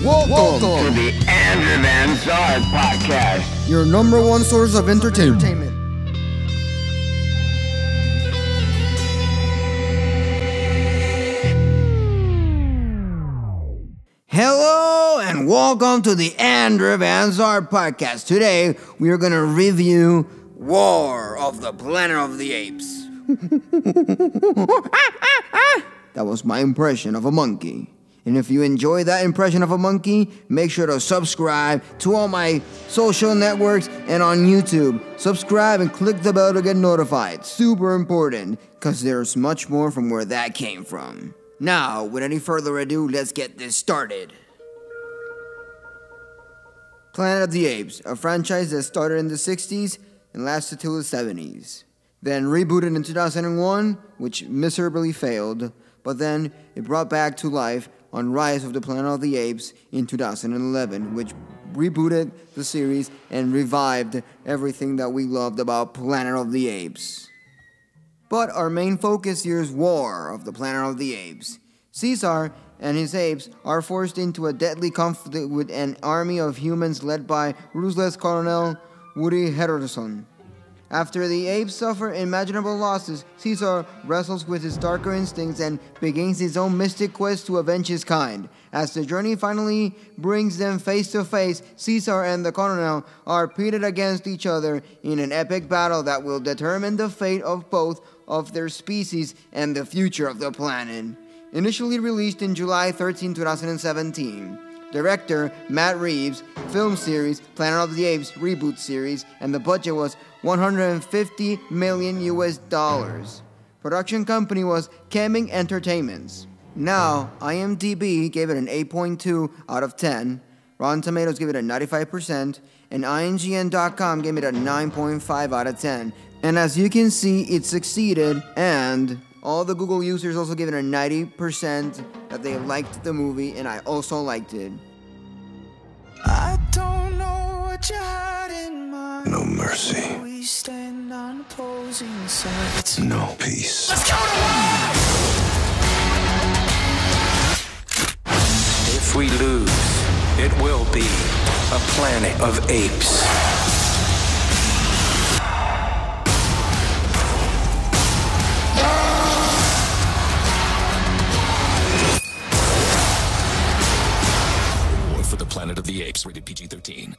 Welcome to the Andrew Van Zard Podcast, your number one source of entertainment. Hello and welcome to the Andrew Van Zard Podcast. Today we are going to review War of the Planet of the Apes. That was my impression of a monkey. And if you enjoy that impression of a monkey, make sure to subscribe to all my social networks and on YouTube. Subscribe and click the bell to get notified. Super important, because there's much more from where that came from. Now, without any further ado, let's get this started. Planet of the Apes, a franchise that started in the 60s and lasted till the 70s. Then rebooted in 2001, which miserably failed, but then it brought back to life on Rise of the Planet of the Apes in 2011, which rebooted the series and revived everything that we loved about Planet of the Apes. But our main focus here is War of the Planet of the Apes. Caesar and his apes are forced into a deadly conflict with an army of humans led by ruthless Colonel Woody Harrelson. After the apes suffer unimaginable losses, Caesar wrestles with his darker instincts and begins his own mystic quest to avenge his kind. As the journey finally brings them face to face, Caesar and the Colonel are pitted against each other in an epic battle that will determine the fate of both of their species and the future of the planet. Initially released in July 13, 2017. Director Matt Reeves, film series Planet of the Apes reboot series, and the budget was $150 million US. Production company was Kemming Entertainments. Now, IMDb gave it an 8.2 out of 10, Rotten Tomatoes gave it a 95%, and IGN.com gave it a 9.5 out of 10. And as you can see, it succeeded, and all the Google users also gave it a 90% that they liked the movie, and I also liked it. I don't know what you had in mind. No mercy. We stand on opposing sides. No peace. Let's go to war! If we lose, it will be a planet of apes. Planet of the Apes, rated PG-13.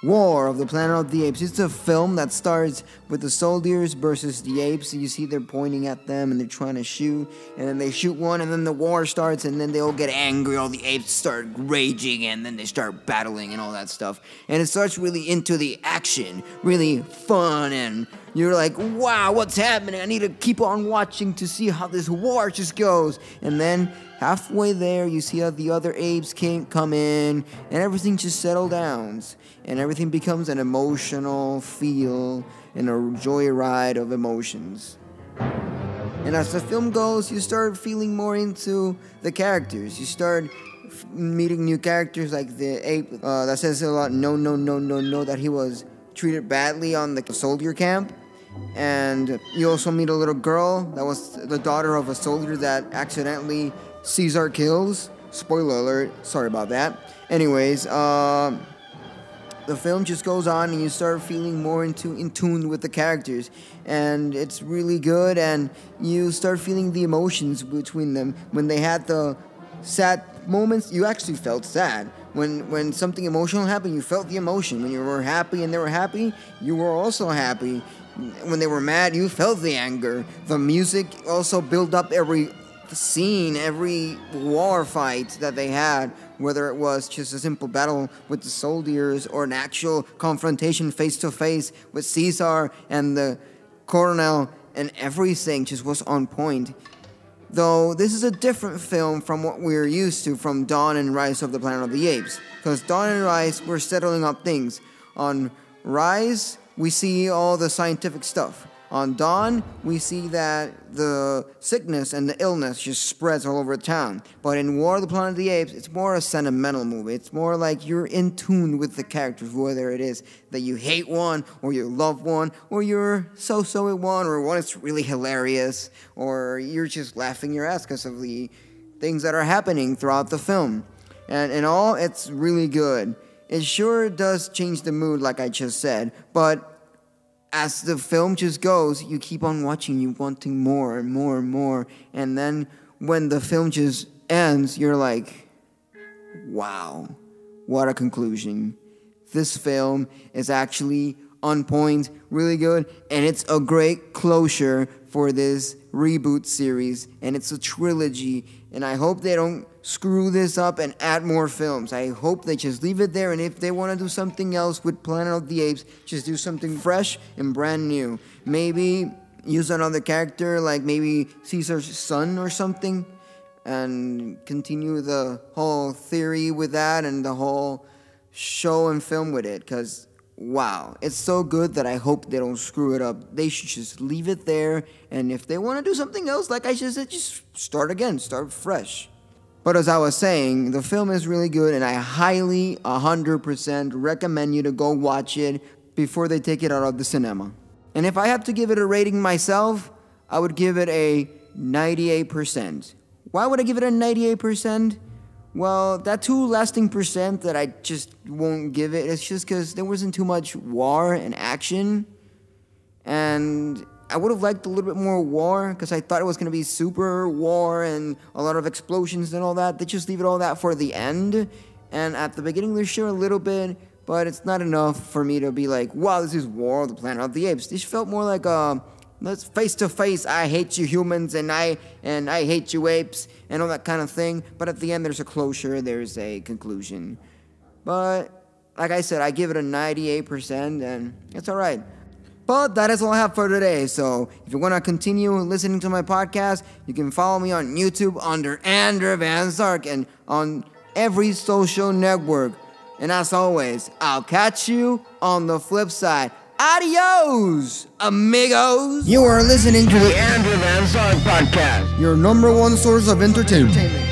War of the Planet of the Apes. It's a film that starts with the soldiers versus the apes. You see they're pointing at them and they're trying to shoot, and then they shoot one, and then the war starts, and then they all get angry. All the apes start raging, and then they start battling and all that stuff. And it starts really into the action, really fun, and you're like, wow, what's happening? I need to keep on watching to see how this war just goes. And then halfway there, you see how the other apes come in, and everything just settles down. And everything becomes an emotional feel and a joyride of emotions. And as the film goes, you start feeling more into the characters. You start meeting new characters like the ape that says a lot, no, that he was treated badly on the soldier camp. And you also meet a little girl that was the daughter of a soldier that accidentally Caesar kills. Spoiler alert, sorry about that. Anyways, the film just goes on and you start feeling more in tune with the characters. And it's really good, and you start feeling the emotions between them. When they had the sad moments, you actually felt sad. When something emotional happened, you felt the emotion. When you were happy and they were happy, you were also happy. When they were mad, you felt the anger. The music also built up every scene, every war fight that they had, whether it was just a simple battle with the soldiers or an actual confrontation face to face with Caesar and the Colonel, and everything just was on point. Though this is a different film from what we're used to from Dawn and Rise of the Planet of the Apes, because Dawn and Rise were settling up things. On Rise, we see all the scientific stuff. On Dawn, we see that the sickness and the illness just spreads all over town. But in War of the Planet of the Apes, it's more a sentimental movie. It's more like you're in tune with the characters, whether it is that you hate one, or you love one, or you're so-so with one, or one is really hilarious, or you're just laughing your ass because of the things that are happening throughout the film. And in all, it's really good. It sure does change the mood, like I just said, but as the film just goes, you keep on watching, you wanting more and more and more, and then when the film just ends, you're like, wow, what a conclusion. This film is actually on point, really good, and it's a great closure for this reboot series, and it's a trilogy, and I hope they don't screw this up and add more films. I hope they just leave it there, and if they want to do something else with Planet of the Apes, just do something fresh and brand new. Maybe use another character, like maybe Caesar's son or something, and continue the whole theory with that and the whole show and film with it, because wow, it's so good that I hope they don't screw it up. They should just leave it there, and if they want to do something else, like I just said, just start again, start fresh. But as I was saying, the film is really good, and I highly, 100% recommend you to go watch it before they take it out of the cinema. And if I have to give it a rating myself, I would give it a 98%. Why would I give it a 98%? Well, that 2 lasting percent that I just won't give it, it's just because there wasn't too much war and action. And I would have liked a little bit more war, because I thought it was going to be super war and a lot of explosions and all that. They just leave it all that for the end. And at the beginning, they show a little bit, but it's not enough for me to be like, wow, this is War of the Planet of the Apes. This felt more like let's face to face, I hate you humans and I hate you apes and all that kind of thing. But at the end, there's a closure, there's a conclusion. But like I said, I give it a 98%, and it's all right. But that is all I have for today. So if you want to continue listening to my podcast, you can follow me on YouTube under Andrew Van Zark and on every social network. And as always, I'll catch you on the flip side. Adios, amigos. You are listening to The Andrew Van Zark Podcast. your number one source of entertainment.